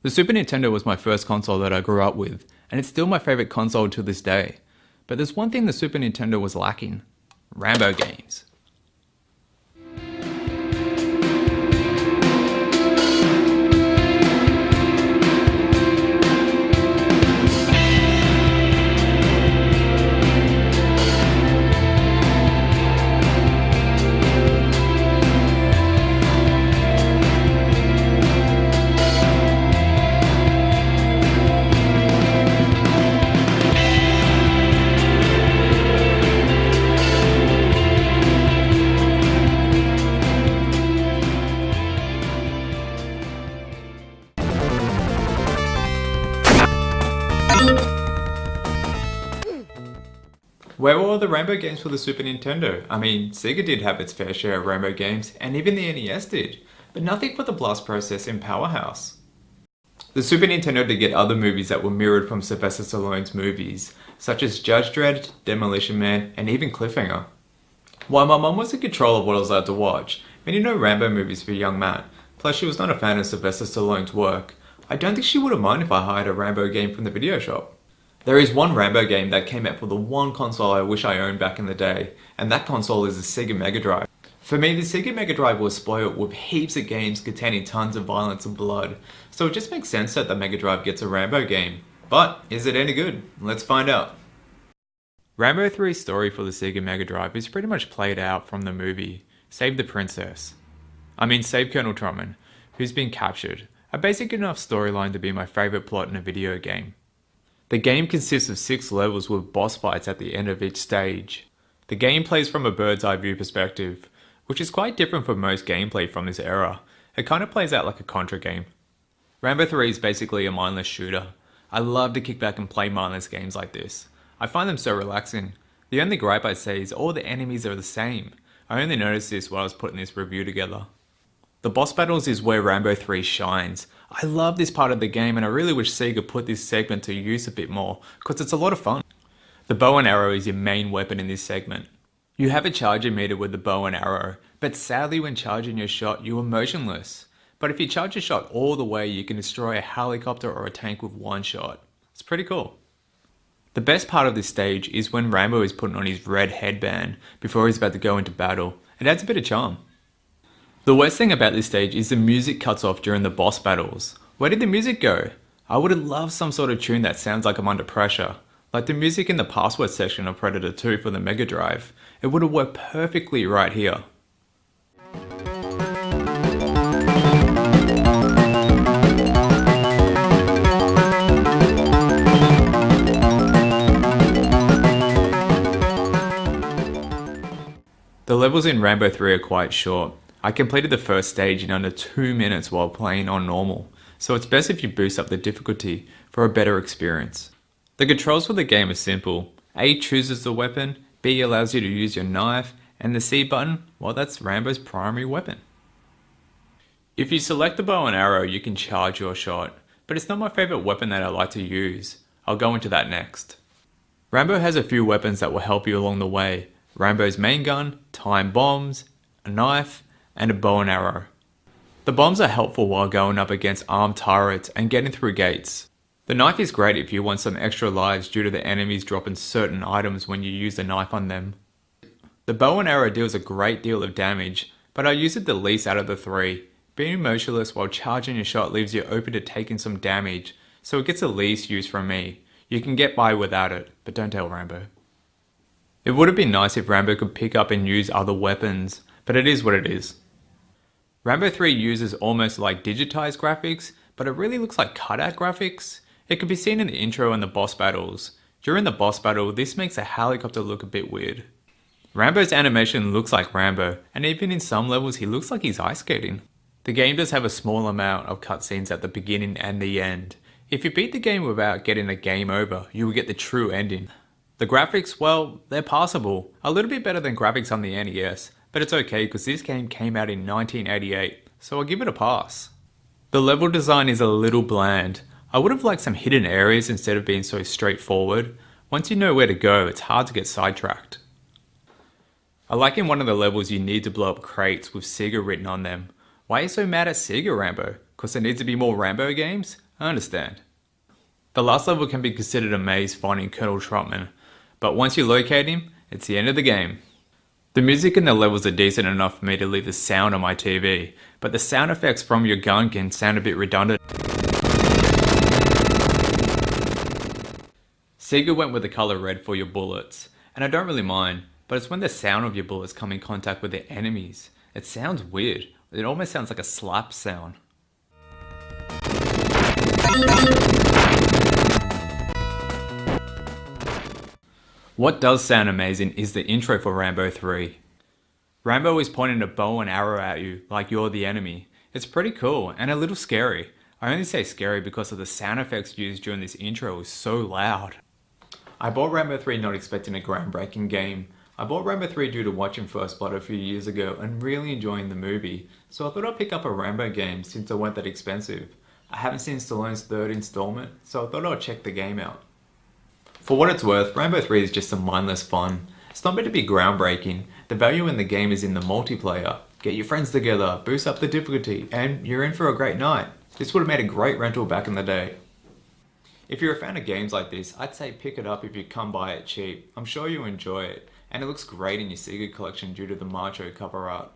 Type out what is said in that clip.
The Super Nintendo was my first console that I grew up with, and it's still my favourite console to this day. But there's one thing the Super Nintendo was lacking: Rambo games. Where were all the Rambo games for the Super Nintendo? I mean, Sega did have its fair share of Rambo games, and even the NES did, but nothing for the blast process in Powerhouse. The Super Nintendo did get other movies that were mirrored from Sylvester Stallone's movies, such as Judge Dredd, Demolition Man, and even Cliffhanger. While my mum was in control of what I was allowed to watch, many no Rambo movies for young Matt, plus she was not a fan of Sylvester Stallone's work, I don't think she would have minded if I hired a Rambo game from the video shop. There is one Rambo game that came out for the one console I wish I owned back in the day, and that console is the Sega Mega Drive. For me, the Sega Mega Drive was spoiled with heaps of games containing tons of violence and blood, so it just makes sense that the Mega Drive gets a Rambo game. But, is it any good? Let's find out. Rambo 3's story for the Sega Mega Drive is pretty much played out from the movie Save the Princess. Save Colonel Truman, who's been captured. A basic enough storyline to be my favourite plot in a video game. The game consists of 6 levels with boss fights at the end of each stage. The game plays from a bird's eye view perspective, which is quite different from most gameplay from this era. It kind of plays out like a Contra game. Rambo 3 is basically a mindless shooter. I love to kick back and play mindless games like this. I find them so relaxing. The only gripe I say is all the enemies are the same. I only noticed this while I was putting this review together. The boss battles is where Rambo 3 shines. I love this part of the game and I really wish Sega put this segment to use a bit more, because it's a lot of fun. The bow and arrow is your main weapon in this segment. You have a charger meter with the bow and arrow, but sadly when charging your shot you are motionless. But if you charge your shot all the way you can destroy a helicopter or a tank with one shot. It's pretty cool. The best part of this stage is when Rambo is putting on his red headband before he's about to go into battle. It adds a bit of charm. The worst thing about this stage is the music cuts off during the boss battles. Where did the music go? I would have loved some sort of tune that sounds like I'm under pressure. Like the music in the password section of Predator 2 for the Mega Drive. It would have worked perfectly right here. The levels in Rambo 3 are quite short. I completed the first stage in under 2 minutes while playing on normal, so it's best if you boost up the difficulty for a better experience. The controls for the game are simple. A chooses the weapon, B allows you to use your knife, and the C button, well, that's Rambo's primary weapon. If you select the bow and arrow you can charge your shot, but it's not my favourite weapon that I like to use. I'll go into that next. Rambo has a few weapons that will help you along the way. Rambo's main gun, time bombs, a knife, and a bow and arrow. The bombs are helpful while going up against armed turrets and getting through gates. The knife is great if you want some extra lives due to the enemies dropping certain items when you use the knife on them. The bow and arrow deals a great deal of damage, but I use it the least out of the 3. Being motionless while charging your shot leaves you open to taking some damage, so it gets the least use from me. You can get by without it, but don't tell Rambo. It would have been nice if Rambo could pick up and use other weapons, but it is what it is. Rambo 3 uses almost like digitized graphics, but it really looks like cutout graphics. It can be seen in the intro and the boss battles. During the boss battle, this makes a helicopter look a bit weird. Rambo's animation looks like Rambo, and even in some levels he looks like he's ice skating. The game does have a small amount of cutscenes at the beginning and the end. If you beat the game without getting a game over, you will get the true ending. The graphics, well, they're passable. A little bit better than graphics on the NES, but it's okay because this game came out in 1988, so I'll give it a pass. The level design is a little bland. I would have liked some hidden areas instead of being so straightforward. Once you know where to go, it's hard to get sidetracked. I like in one of the levels you need to blow up crates with Sega written on them. Why are you so mad at Sega, Rambo? Cause there needs to be more Rambo games? I understand. The last level can be considered a maze finding Colonel Trotman, but once you locate him, it's the end of the game. The music in the levels are decent enough for me to leave the sound on my TV, but the sound effects from your gun can sound a bit redundant. Sega went with the color red for your bullets, and I don't really mind, but it's when the sound of your bullets come in contact with the enemies. It sounds weird. It almost sounds like a slap sound. What does sound amazing is the intro for Rambo 3. Rambo is pointing a bow and arrow at you like you're the enemy. It's pretty cool and a little scary. I only say scary because of the sound effects used during this intro is so loud. I bought Rambo 3 not expecting a groundbreaking game. I bought Rambo 3 due to watching First Blood a few years ago and really enjoying the movie, so I thought I'd pick up a Rambo game since they weren't that expensive. I haven't seen Stallone's third installment, so I thought I'd check the game out. For what it's worth, Rambo 3 is just some mindless fun. It's not meant to be groundbreaking. The value in the game is in the multiplayer. Get your friends together, boost up the difficulty, and you're in for a great night. This would have made a great rental back in the day. If you're a fan of games like this, I'd say pick it up if you come by it cheap. I'm sure you'll enjoy it, and it looks great in your Sega collection due to the Macho cover art.